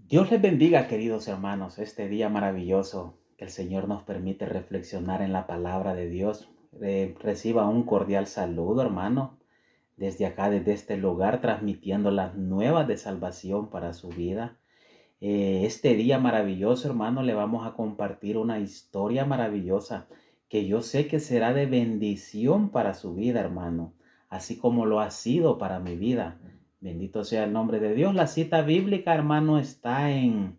Dios les bendiga, queridos hermanos, este día maravilloso que el Señor nos permite reflexionar en la palabra de Dios. Reciba un cordial saludo, hermano, desde acá, desde este lugar, transmitiendo las nuevas de salvación para su vida. Este día maravilloso, hermano, le vamos a compartir una historia maravillosa que yo sé que será de bendición para su vida, hermano, así como lo ha sido para mi vida. Bendito sea el nombre de Dios. La cita bíblica, hermano, está en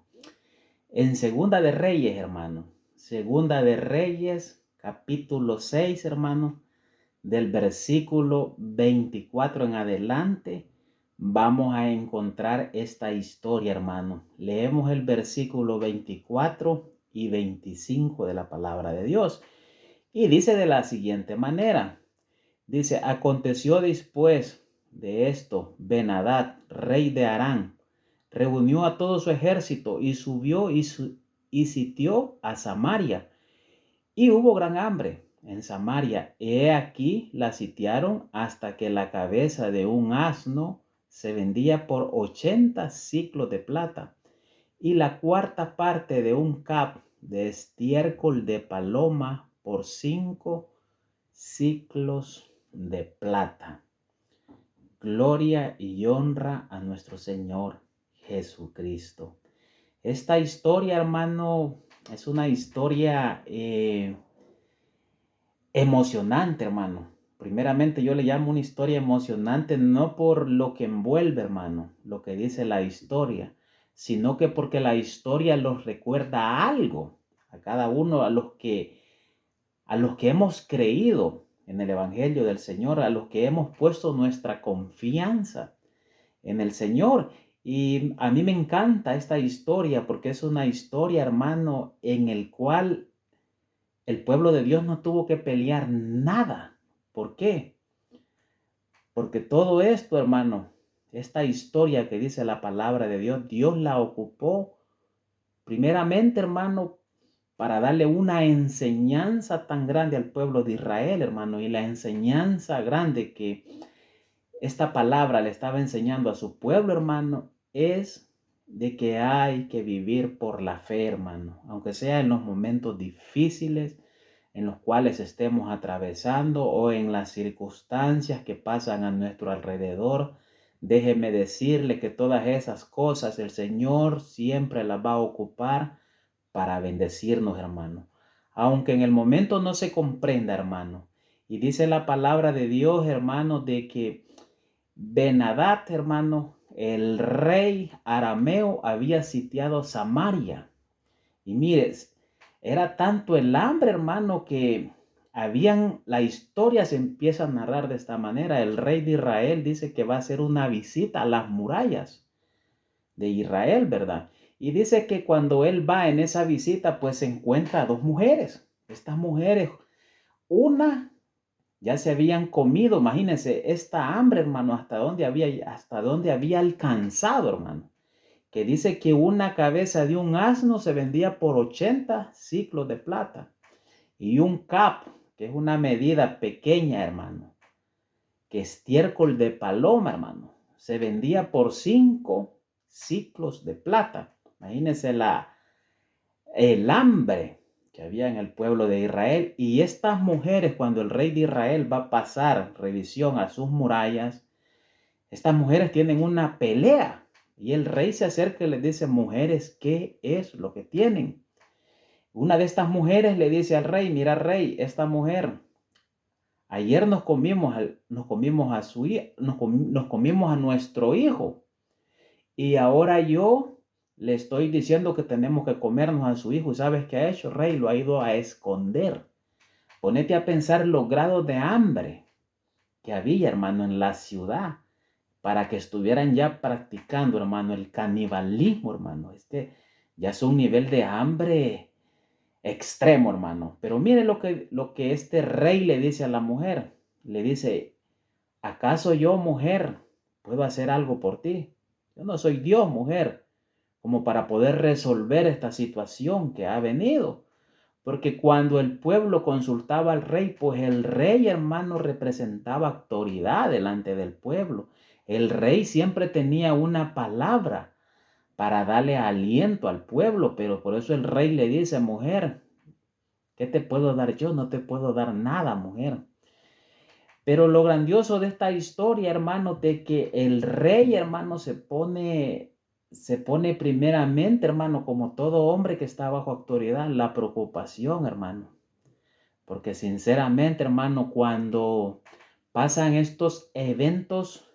Segunda de Reyes, hermano. Segunda de Reyes, capítulo 6, hermano, del versículo 24 en adelante. Vamos a encontrar esta historia, hermano. Leemos el versículo 24 y 25 de la palabra de Dios. Y dice de la siguiente manera. Dice, aconteció después de esto, Ben-Hadad, rey de Aram, reunió a todo su ejército y subió y sitió a Samaria. Y hubo gran hambre en Samaria. He aquí la sitiaron hasta que la cabeza de un asno se vendía por 80 siclos de plata y la cuarta parte de un cap de estiércol de paloma por 5 siclos de plata. Gloria y honra a nuestro Señor Jesucristo. Esta historia, hermano, es una historia emocionante, hermano. Primeramente yo le llamo una historia emocionante no por lo que envuelve, hermano, lo que dice la historia, sino que porque la historia los recuerda algo a cada uno, a los que hemos creído en el Evangelio del Señor, a los que hemos puesto nuestra confianza en el Señor. Y a mí me encanta esta historia porque es una historia, hermano, en el cual el pueblo de Dios no tuvo que pelear nada. ¿Por qué? Porque todo esto, hermano, esta historia que dice la palabra de Dios, Dios la ocupó primeramente, hermano, para darle una enseñanza tan grande al pueblo de Israel, hermano, y la enseñanza grande que esta palabra le estaba enseñando a su pueblo, hermano, es de que hay que vivir por la fe, hermano, aunque sea en los momentos difíciles en los cuales estemos atravesando o en las circunstancias que pasan a nuestro alrededor. Déjeme decirle que todas esas cosas el Señor siempre las va a ocupar para bendecirnos, hermano. Aunque en el momento no se comprenda, hermano. Y dice la palabra de Dios, hermano, de que Ben-Hadad, hermano, el rey arameo, había sitiado Samaria. Y mires, era tanto el hambre, hermano, que la historia se empieza a narrar de esta manera. El rey de Israel dice que va a hacer una visita a las murallas de Israel, ¿verdad? Y dice que cuando él va en esa visita, pues se encuentra a dos mujeres. Estas mujeres, una ya se habían comido, imagínense, esta hambre, hermano, hasta dónde había alcanzado, hermano. Que dice que una cabeza de un asno se vendía por 80 siclos de plata. Y un cap, que es una medida pequeña, hermano, que estiércol de paloma, hermano, se vendía por 5 siclos de plata. Imagínense el hambre que había en el pueblo de Israel. Y estas mujeres, cuando el rey de Israel va a pasar revisión a sus murallas, estas mujeres tienen una pelea. Y el rey se acerca y les dice, mujeres, ¿qué es lo que tienen? Una de estas mujeres le dice al rey, mira rey, esta mujer, ayer nos comimos a nuestro hijo. Y ahora yo le estoy diciendo que tenemos que comernos a su hijo. ¿Y sabes qué ha hecho, rey? Lo ha ido a esconder. Ponete a pensar los grados de hambre que había, hermano, en la ciudad para que estuvieran ya practicando, hermano, el canibalismo, hermano. Ya es un nivel de hambre extremo, hermano. Pero mire lo que este rey le dice a la mujer. Le dice, ¿acaso yo, mujer, puedo hacer algo por ti? Yo no soy Dios, mujer, como para poder resolver esta situación que ha venido. Porque cuando el pueblo consultaba al rey, pues el rey, hermano, representaba autoridad delante del pueblo. El rey siempre tenía una palabra para darle aliento al pueblo, pero por eso el rey le dice: mujer, ¿qué te puedo dar yo? No te puedo dar nada, mujer. Pero lo grandioso de esta historia, hermano, de que el rey, hermano, se pone primeramente, hermano, como todo hombre que está bajo autoridad, la preocupación, hermano. Porque sinceramente, hermano, cuando pasan estos eventos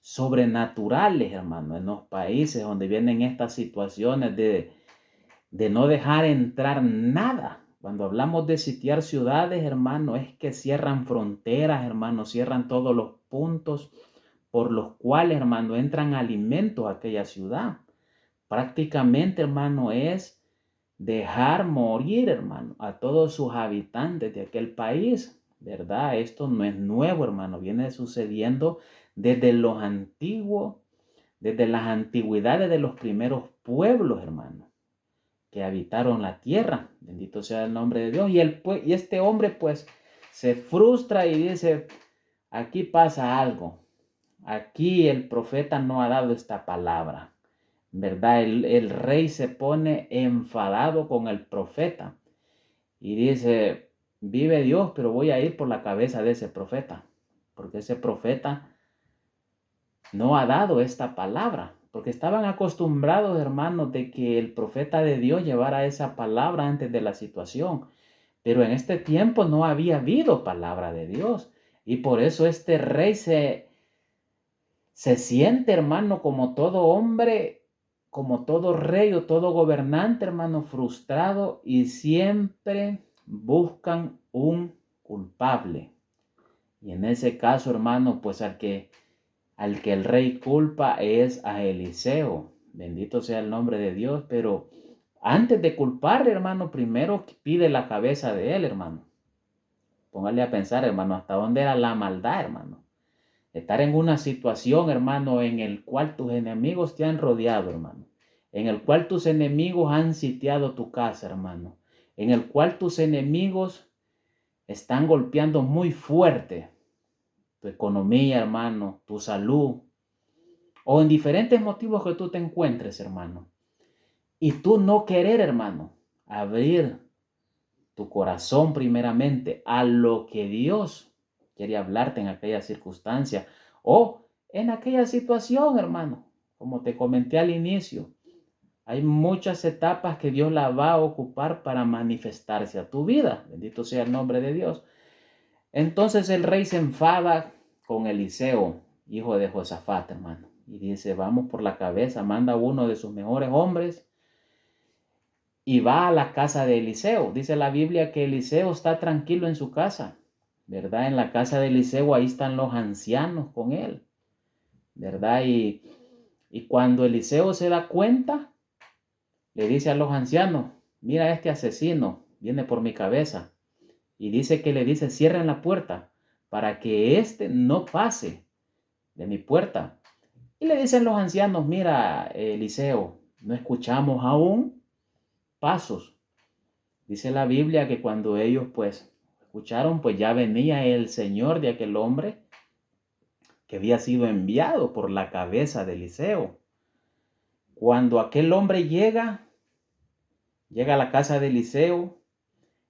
sobrenaturales, hermano, en los países donde vienen estas situaciones de no dejar entrar nada. Cuando hablamos de sitiar ciudades, hermano, es que cierran fronteras, hermano, cierran todos los puntos por los cuales, hermano, entran alimentos a aquella ciudad. Prácticamente, hermano, es dejar morir, hermano, a todos sus habitantes de aquel país, ¿verdad? Esto no es nuevo, hermano, viene sucediendo desde los antiguos, desde las antigüedades de los primeros pueblos, hermano, que habitaron la tierra. Bendito sea el nombre de Dios. Y este hombre pues se frustra y dice: aquí pasa algo. Aquí el profeta no ha dado esta palabra, ¿verdad? El rey se pone enfadado con el profeta y dice: vive Dios, pero voy a ir por la cabeza de ese profeta, porque ese profeta no ha dado esta palabra, porque estaban acostumbrados, hermanos, de que el profeta de Dios llevara esa palabra antes de la situación, pero en este tiempo no había habido palabra de Dios, y por eso este rey se siente, hermano, como todo hombre, como todo rey o todo gobernante, hermano, frustrado, y siempre buscan un culpable. Y en ese caso, hermano, pues al que el rey culpa es a Eliseo. Bendito sea el nombre de Dios, pero antes de culparle, hermano, primero pide la cabeza de él, hermano. Póngale a pensar, hermano, hasta dónde era la maldad, hermano. Estar en una situación, hermano, en el cual tus enemigos te han rodeado, hermano. En el cual tus enemigos han sitiado tu casa, hermano. En el cual tus enemigos están golpeando muy fuerte tu economía, hermano, tu salud, o en diferentes motivos que tú te encuentres, hermano. Y tú no querer, hermano, abrir tu corazón primeramente a lo que Dios quiere hablarte en aquella circunstancia o en aquella situación, hermano. Como te comenté al inicio, hay muchas etapas que Dios la va a ocupar para manifestarse a tu vida. Bendito sea el nombre de Dios. Entonces el rey se enfada con Eliseo, hijo de Josafat, hermano, y dice: vamos por la cabeza. Manda a uno de sus mejores hombres y va a la casa de Eliseo. Dice la Biblia que Eliseo está tranquilo en su casa, ¿verdad? En la casa de Eliseo ahí están los ancianos con él, ¿verdad? Y cuando Eliseo se da cuenta, le dice a los ancianos: mira, este asesino viene por mi cabeza. Y dice que le dice: cierren la puerta para que éste no pase de mi puerta. Y le dicen los ancianos: mira, Eliseo, no escuchamos aún pasos. Dice la Biblia que cuando ellos pues escucharon, pues ya venía el señor de aquel hombre que había sido enviado por la cabeza de Eliseo. Cuando aquel hombre llega a la casa de Eliseo,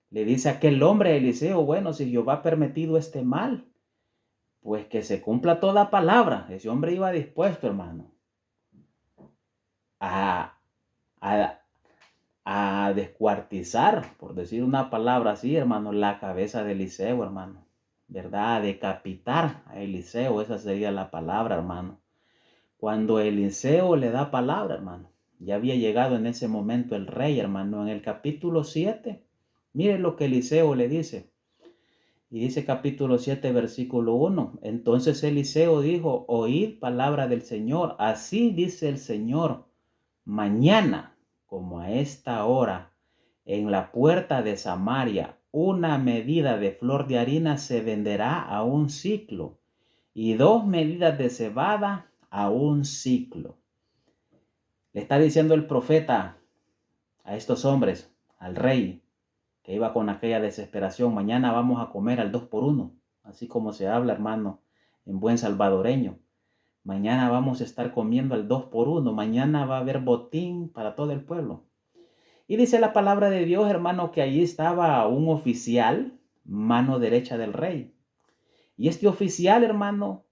le dice a aquel hombre a Eliseo: bueno, si Jehová ha permitido este mal, pues que se cumpla toda palabra. Ese hombre iba dispuesto, hermano, a, a, a descuartizar, por decir una palabra así, hermano, la cabeza de Eliseo, hermano, ¿verdad? A decapitar a Eliseo, esa sería la palabra, hermano. Cuando Eliseo le da palabra, hermano, ya había llegado en ese momento el rey, hermano, en el capítulo 7, miren lo que Eliseo le dice. Y dice capítulo 7, versículo 1. Entonces Eliseo dijo: oíd palabra del Señor. Así dice el Señor: mañana, como a esta hora, en la puerta de Samaria, una medida de flor de harina se venderá a un siclo, y 2 medidas de cebada a un siclo. Le está diciendo el profeta a estos hombres, al rey, que iba con aquella desesperación: mañana vamos a comer al 2 por 1, así como se habla, hermano, en buen salvadoreño. Mañana vamos a estar comiendo al 2 por 1. Mañana va a haber botín para todo el pueblo. Y dice la palabra de Dios, hermano, que allí estaba un oficial, mano derecha del rey. Y este oficial, hermano,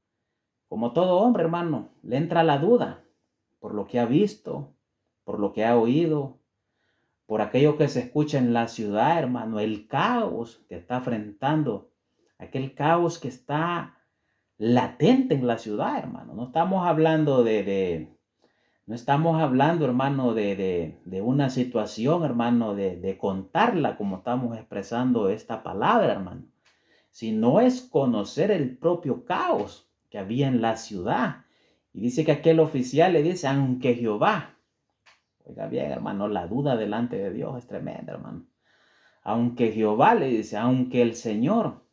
como todo hombre, hermano, le entra la duda por lo que ha visto, por lo que ha oído, por aquello que se escucha en la ciudad, hermano, el caos que está enfrentando, aquel caos que está latente en la ciudad, hermano. No estamos hablando no estamos hablando, hermano, de una situación, hermano, de contarla como estamos expresando esta palabra, hermano, sino es conocer el propio caos que había en la ciudad. Y dice que aquel oficial le dice, aunque Jehová, oiga bien, hermano, la duda delante de Dios es tremenda, hermano. Aunque Jehová le dice, aunque el Señor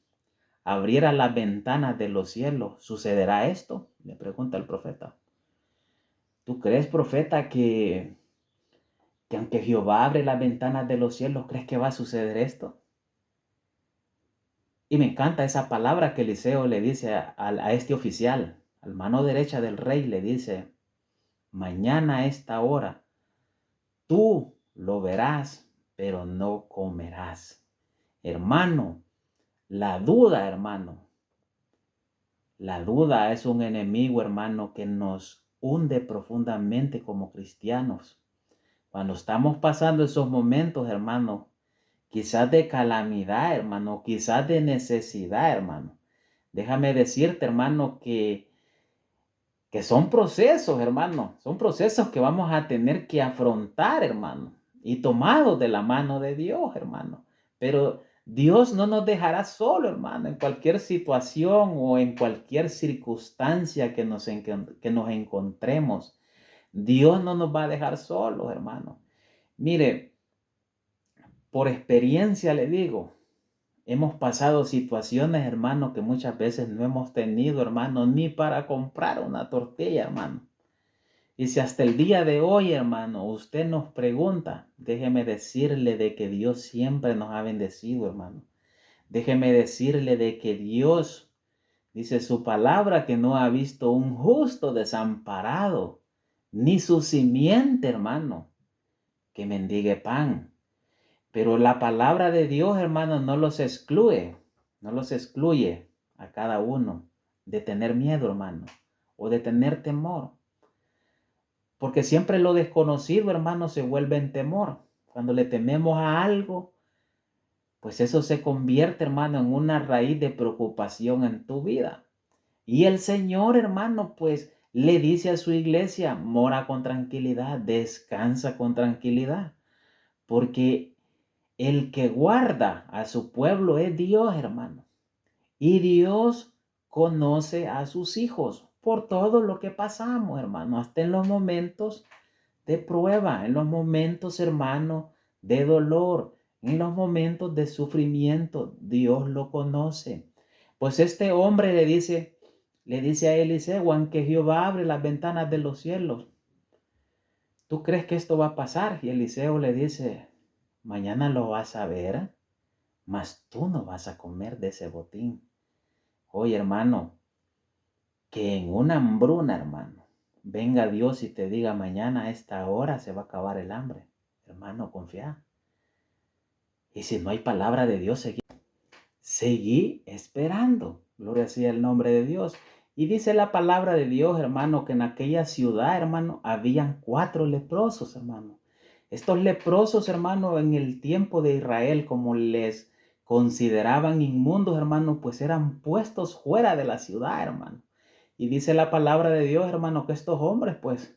abriera las ventanas de los cielos, ¿sucederá esto? Le pregunta el profeta. ¿Tú crees, profeta, que aunque Jehová abre las ventanas de los cielos, crees que va a suceder esto? Y me encanta esa palabra que Eliseo le dice a este oficial, al mano derecha del rey, le dice, mañana a esta hora tú lo verás, pero no comerás. Hermano, la duda, hermano, la duda es un enemigo, hermano, que nos hunde profundamente como cristianos. Cuando estamos pasando esos momentos, hermano, quizás de calamidad, hermano, quizás de necesidad, hermano. Déjame decirte, hermano, que son procesos, hermano. Son procesos que vamos a tener que afrontar, hermano. Y tomados de la mano de Dios, hermano. Pero Dios no nos dejará solo, hermano, en cualquier situación o en cualquier circunstancia que nos encontremos. Dios no nos va a dejar solos, hermano. Mire, por experiencia le digo, hemos pasado situaciones, hermano, que muchas veces no hemos tenido, hermano, ni para comprar una tortilla, hermano. Y si hasta el día de hoy, hermano, usted nos pregunta, déjeme decirle de que Dios siempre nos ha bendecido, hermano. Déjeme decirle de que Dios dice su palabra que no ha visto un justo desamparado, ni su simiente, hermano, que mendigue pan. Pero la palabra de Dios, hermano, no los excluye a cada uno de tener miedo, hermano, o de tener temor. Porque siempre lo desconocido, hermano, se vuelve en temor. Cuando le tememos a algo, pues eso se convierte, hermano, en una raíz de preocupación en tu vida. Y el Señor, hermano, pues le dice a su iglesia, mora con tranquilidad, descansa con tranquilidad, porque el que guarda a su pueblo es Dios, hermano. Y Dios conoce a sus hijos por todo lo que pasamos, hermano, hasta en los momentos de prueba, en los momentos, hermano, de dolor, en los momentos de sufrimiento. Dios lo conoce. Pues este hombre le dice a Eliseo, aunque Jehová abre las ventanas de los cielos, ¿tú crees que esto va a pasar? Y Eliseo le dice, mañana lo vas a ver, mas tú no vas a comer de ese botín. Oye, hermano, que en una hambruna, hermano, venga Dios y te diga mañana a esta hora se va a acabar el hambre. Hermano, confía. Y si no hay palabra de Dios, seguí esperando. Gloria sea el nombre de Dios. Y dice la palabra de Dios, hermano, que en aquella ciudad, hermano, habían 4 leprosos, hermano. Estos leprosos, hermano, en el tiempo de Israel, como les consideraban inmundos, hermano, pues eran puestos fuera de la ciudad, hermano. Y dice la palabra de Dios, hermano, que estos hombres, pues,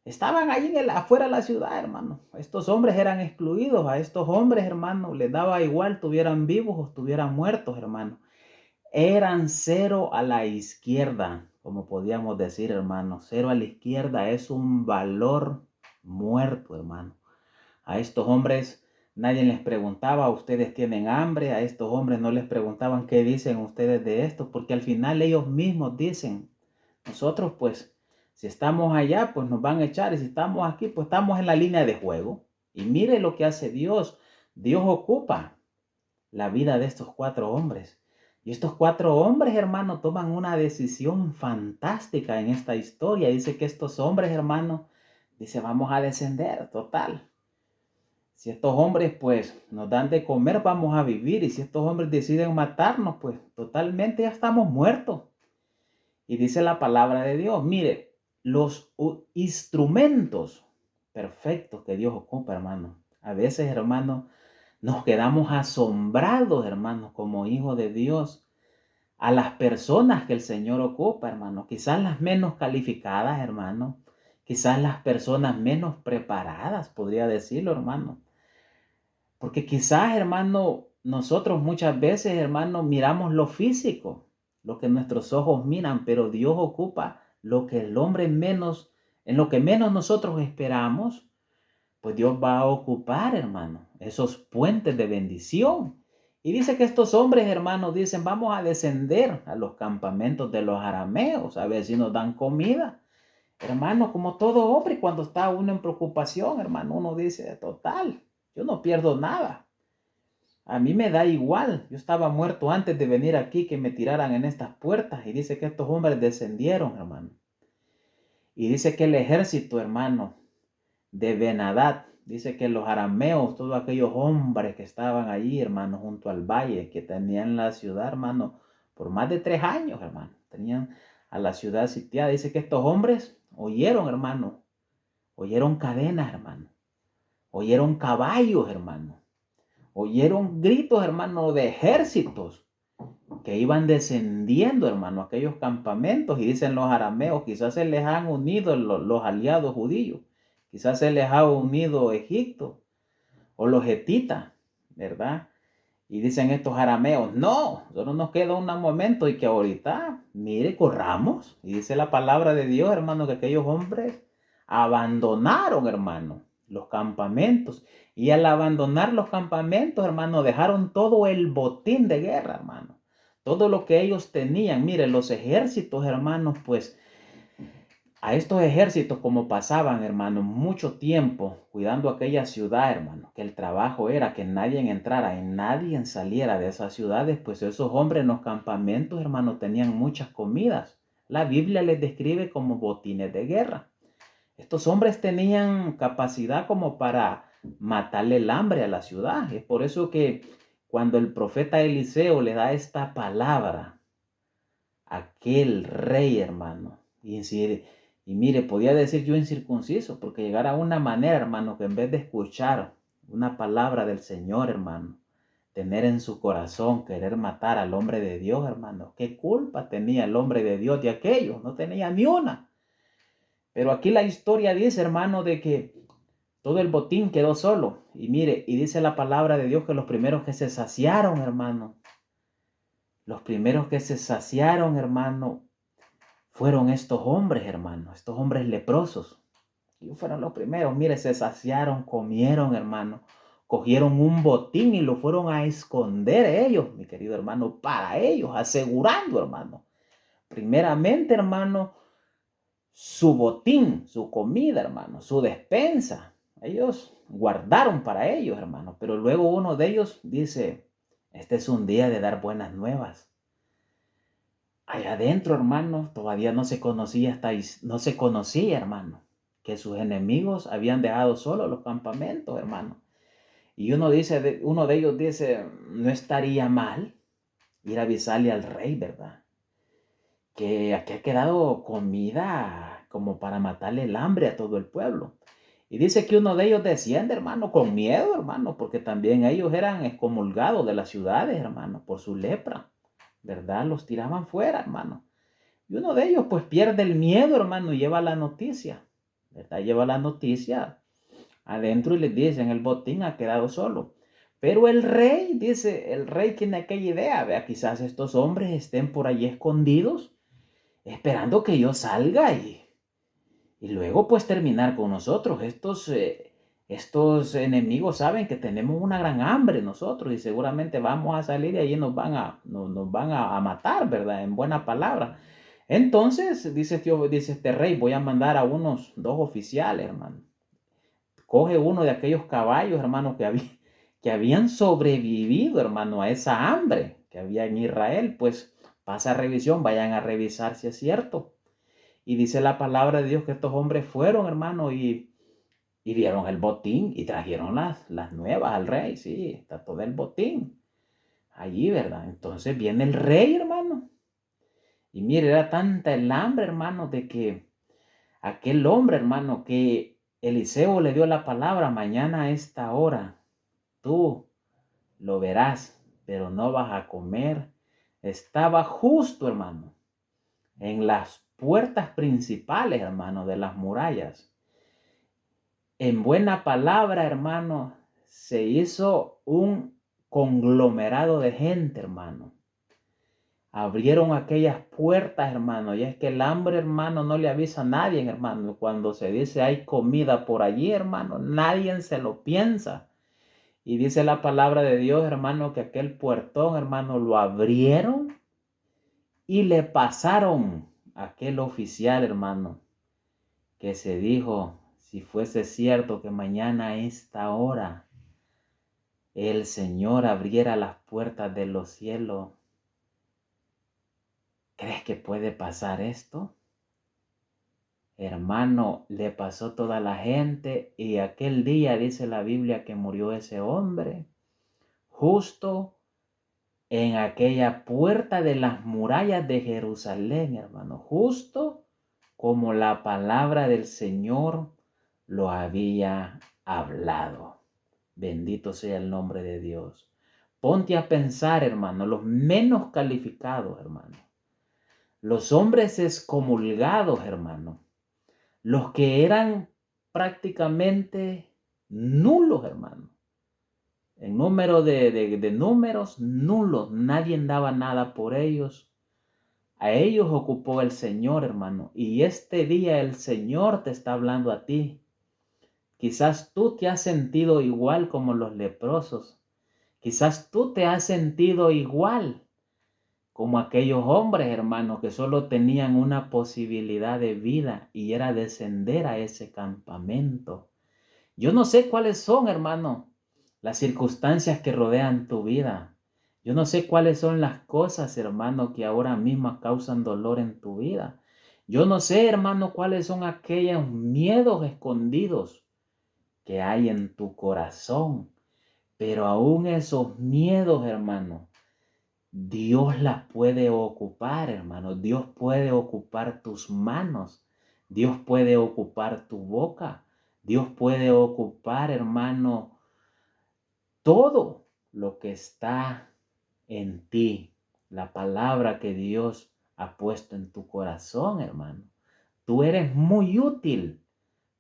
estaban allí afuera de la ciudad, hermano. Estos hombres eran excluidos. A estos hombres, hermano, les daba igual, estuvieran vivos o estuvieran muertos, hermano. Eran cero a la izquierda, como podíamos decir, hermano. Cero a la izquierda es un valor muerto, hermano. A estos hombres nadie les preguntaba, ¿ustedes tienen hambre? A estos hombres no les preguntaban qué dicen ustedes de esto, porque al final ellos mismos dicen, nosotros pues, si estamos allá, pues nos van a echar, y si estamos aquí, pues estamos en la línea de juego. Y mire lo que hace Dios. Dios ocupa la vida de estos 4 hombres. Y estos 4 hombres, hermano, toman una decisión fantástica en esta historia. Dice que estos hombres, hermano, dice, vamos a descender, total. Si estos hombres, pues, nos dan de comer, vamos a vivir. Y si estos hombres deciden matarnos, pues, totalmente ya estamos muertos. Y dice la palabra de Dios, mire, los instrumentos perfectos que Dios ocupa, hermano. A veces, hermano, nos quedamos asombrados, hermano, como hijos de Dios, a las personas que el Señor ocupa, hermano. Quizás las menos calificadas, hermano. Quizás las personas menos preparadas, podría decirlo, hermano. Porque quizás, hermano, nosotros muchas veces, hermano, miramos lo físico, lo que nuestros ojos miran, pero Dios ocupa lo que el hombre menos, en lo que menos nosotros esperamos, pues Dios va a ocupar, hermano, esos puentes de bendición. Y dice que estos hombres, hermanos, dicen, vamos a descender a los campamentos de los arameos, a ver si nos dan comida. Hermano, como todo hombre, cuando está uno en preocupación, hermano, uno dice, total, yo no pierdo nada. A mí me da igual. Yo estaba muerto antes de venir aquí que me tiraran en estas puertas. Y dice que estos hombres descendieron, hermano. Y dice que el ejército, hermano, de Ben-Hadad, dice que los arameos, todos aquellos hombres que estaban allí, hermano, junto al valle, que tenían la ciudad, hermano, por más de 3 años, hermano, tenían a la ciudad sitiada. Dice que estos hombres oyeron, hermano, oyeron cadenas, hermano, oyeron caballos, hermano, oyeron gritos, hermano, de ejércitos que iban descendiendo, hermano, a aquellos campamentos. Y dicen los arameos, quizás se les han unido los aliados judíos, quizás se les ha unido Egipto o los hetitas, ¿verdad? Y dicen estos arameos, no, solo nos queda un momento y que ahorita, mire, corramos. Y dice la palabra de Dios, hermano, que aquellos hombres abandonaron, hermano, los campamentos. Y al abandonar los campamentos, hermano, dejaron todo el botín de guerra, hermano. Todo lo que ellos tenían. Mire, los ejércitos, hermanos, pues a estos ejércitos, como pasaban, hermano, mucho tiempo cuidando aquella ciudad, hermano, que el trabajo era que nadie entrara y nadie saliera de esas ciudades, pues esos hombres en los campamentos, hermano, tenían muchas comidas. La Biblia les describe como botines de guerra. Estos hombres tenían capacidad como para matarle el hambre a la ciudad. Es por eso que cuando el profeta Eliseo le da esta palabra a aquel rey, hermano, y mire, podía decir yo incircunciso, porque llegara a una manera, hermano, que en vez de escuchar una palabra del Señor, hermano, tener en su corazón querer matar al hombre de Dios, hermano. ¿Qué culpa tenía el hombre de Dios de aquello? No tenía ni una. Pero aquí la historia dice, hermano, de que todo el botín quedó solo. Y mire, y dice la palabra de Dios que los primeros que se saciaron, hermano, los primeros que se saciaron, hermano, fueron estos hombres, hermano, estos hombres leprosos. Y fueron los primeros, mire, se saciaron, comieron, hermano, cogieron un botín y lo fueron a esconder ellos, mi querido hermano, para ellos, asegurando, hermano. Primeramente, hermano, su botín, su comida, hermano, su despensa. Ellos guardaron para ellos, hermano. Pero luego uno de ellos dice, este es un día de dar buenas nuevas. Allá adentro, hermano, todavía no se conocía, hermano, que sus enemigos habían dejado solos los campamentos, hermano. Y uno de ellos dice, no estaría mal ir a avisarle al rey, ¿verdad? Que aquí ha quedado comida como para matarle el hambre a todo el pueblo. Y dice que uno de ellos desciende, hermano, con miedo, hermano, porque también ellos eran excomulgados de las ciudades, hermano, por su lepra, ¿verdad? Los tiraban fuera, hermano. Y uno de ellos pues pierde el miedo, hermano, y lleva la noticia, ¿verdad? Lleva la noticia adentro y les dicen, el botín ha quedado solo. Pero el rey, dice, el rey tiene aquella idea, vea, quizás estos hombres estén por allí escondidos, esperando que yo salga y luego pues terminar con nosotros. Estos enemigos saben que tenemos una gran hambre nosotros y seguramente vamos a salir y allí nos van a matar, ¿verdad? En buena palabra. Entonces, dice este rey, voy a mandar a unos 2 oficiales, hermano. Coge uno de aquellos caballos, hermano, que habían sobrevivido, hermano, a esa hambre que había en Israel, pues pasa revisión, vayan a revisar si es cierto. Y dice la palabra de Dios que estos hombres fueron, hermano, y dieron el botín y trajeron las nuevas al rey. Sí, está todo el botín allí, ¿verdad? Entonces viene el rey, hermano. Y mire, era tanta el hambre, hermano, de que aquel hombre, hermano, que Eliseo le dio la palabra: mañana a esta hora tú lo verás, pero no vas a comer. Estaba justo, hermano, en las puertas principales, hermano, de las murallas. En buena palabra, hermano, se hizo un conglomerado de gente, hermano. Abrieron aquellas puertas, hermano, y es que el hambre, hermano, no le avisa a nadie, hermano. Cuando se dice hay comida por allí, hermano, nadie se lo piensa. Y dice la palabra de Dios, hermano, que aquel puertón, hermano, lo abrieron y le pasaron a aquel oficial, hermano, que se dijo: si fuese cierto que mañana a esta hora el Señor abriera las puertas de los cielos, ¿crees que puede pasar esto? Hermano, le pasó toda la gente, y aquel día dice la Biblia que murió ese hombre justo en aquella puerta de las murallas de Jerusalén, hermano, justo como la palabra del Señor lo había hablado. Bendito sea el nombre de Dios. Ponte a pensar, hermano, los menos calificados, hermano, los hombres excomulgados, hermano, los que eran prácticamente nulos, hermano. En número de números, nulos. Nadie daba nada por ellos. A ellos ocupó el Señor, hermano. Y este día el Señor te está hablando a ti. Quizás tú te has sentido igual como los leprosos. Quizás tú te has sentido igual como aquellos hombres, hermano, que solo tenían una posibilidad de vida, y era descender a ese campamento. Yo no sé cuáles son, hermano, las circunstancias que rodean tu vida. Yo no sé cuáles son las cosas, hermano, que ahora mismo causan dolor en tu vida. Yo no sé, hermano, cuáles son aquellos miedos escondidos que hay en tu corazón. Pero aún esos miedos, hermano, Dios las puede ocupar, hermano. Dios puede ocupar tus manos. Dios puede ocupar tu boca. Dios puede ocupar, hermano, todo lo que está en ti. La palabra que Dios ha puesto en tu corazón, hermano. Tú eres muy útil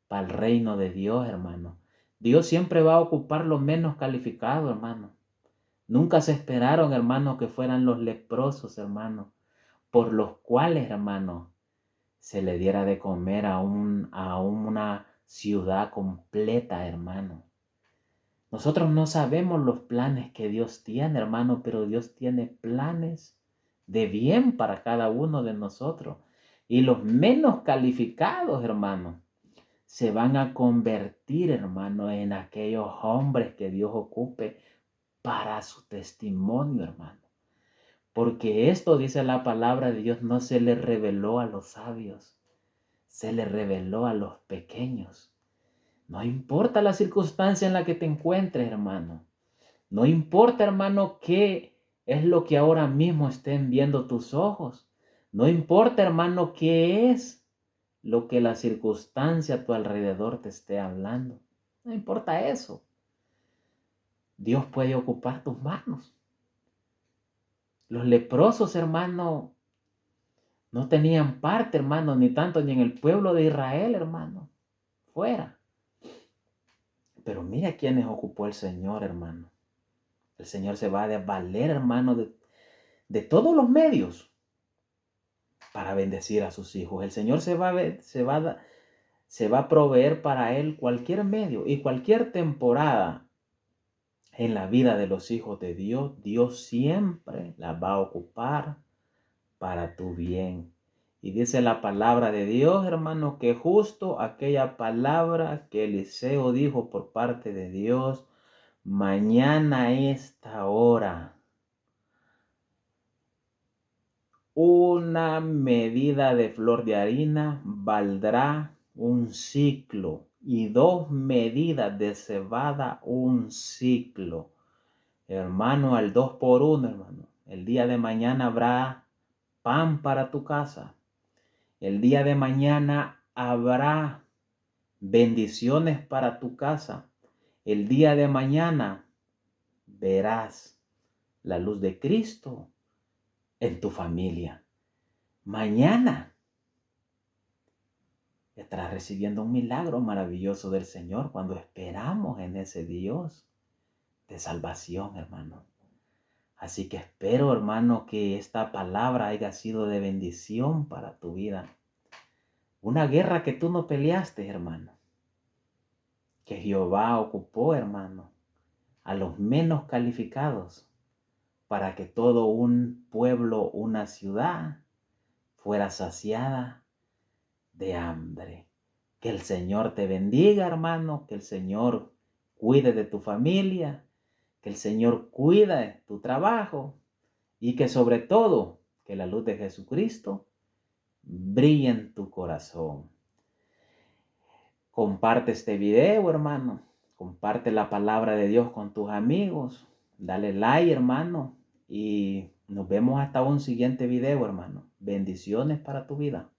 para el reino de Dios, hermano. Dios siempre va a ocupar lo menos calificado, hermano. Nunca se esperaron, hermano, que fueran los leprosos, hermano, por los cuales, hermano, se le diera de comer a una ciudad completa, hermano. Nosotros no sabemos los planes que Dios tiene, hermano, pero Dios tiene planes de bien para cada uno de nosotros. Y los menos calificados, hermano, se van a convertir, hermano, en aquellos hombres que Dios ocupe para su testimonio, hermano. Porque esto, dice la palabra de Dios, no se le reveló a los sabios, se le reveló a los pequeños. No importa la circunstancia en la que te encuentres, hermano. No importa, hermano, qué es lo que ahora mismo estén viendo tus ojos. No importa, hermano, qué es lo que la circunstancia a tu alrededor te esté hablando. No importa eso. Dios puede ocupar tus manos. Los leprosos, hermano, no tenían parte, hermano, ni tanto ni en el pueblo de Israel, hermano. Fuera. Pero mira quiénes ocupó el Señor, hermano. El Señor se va a valer, hermano, de todos los medios para bendecir a sus hijos. El Señor se va a proveer para él cualquier medio y cualquier temporada en la vida de los hijos de Dios. Dios siempre la va a ocupar para tu bien. Y dice la palabra de Dios, hermano, que justo aquella palabra que Eliseo dijo por parte de Dios: mañana a esta hora Una medida de flor de harina valdrá un ciclo, y 2 medidas de cebada un ciclo. Hermano, al 2 por 1, hermano. El día de mañana habrá pan para tu casa. El día de mañana habrá bendiciones para tu casa. El día de mañana verás la luz de Cristo en tu familia. Mañana estarás recibiendo un milagro maravilloso del Señor cuando esperamos en ese Dios de salvación, hermano. Así que espero, hermano, que esta palabra haya sido de bendición para tu vida. Una guerra que tú no peleaste, hermano. Que Jehová ocupó, hermano, a los menos calificados para que todo un pueblo, una ciudad, fuera saciada de hambre. Que el Señor te bendiga, hermano, que el Señor cuide de tu familia, que el Señor cuide de tu trabajo y que sobre todo, que la luz de Jesucristo brille en tu corazón. Comparte este video, hermano. Comparte la palabra de Dios con tus amigos. Dale like, hermano. Y nos vemos hasta un siguiente video, hermano. Bendiciones para tu vida.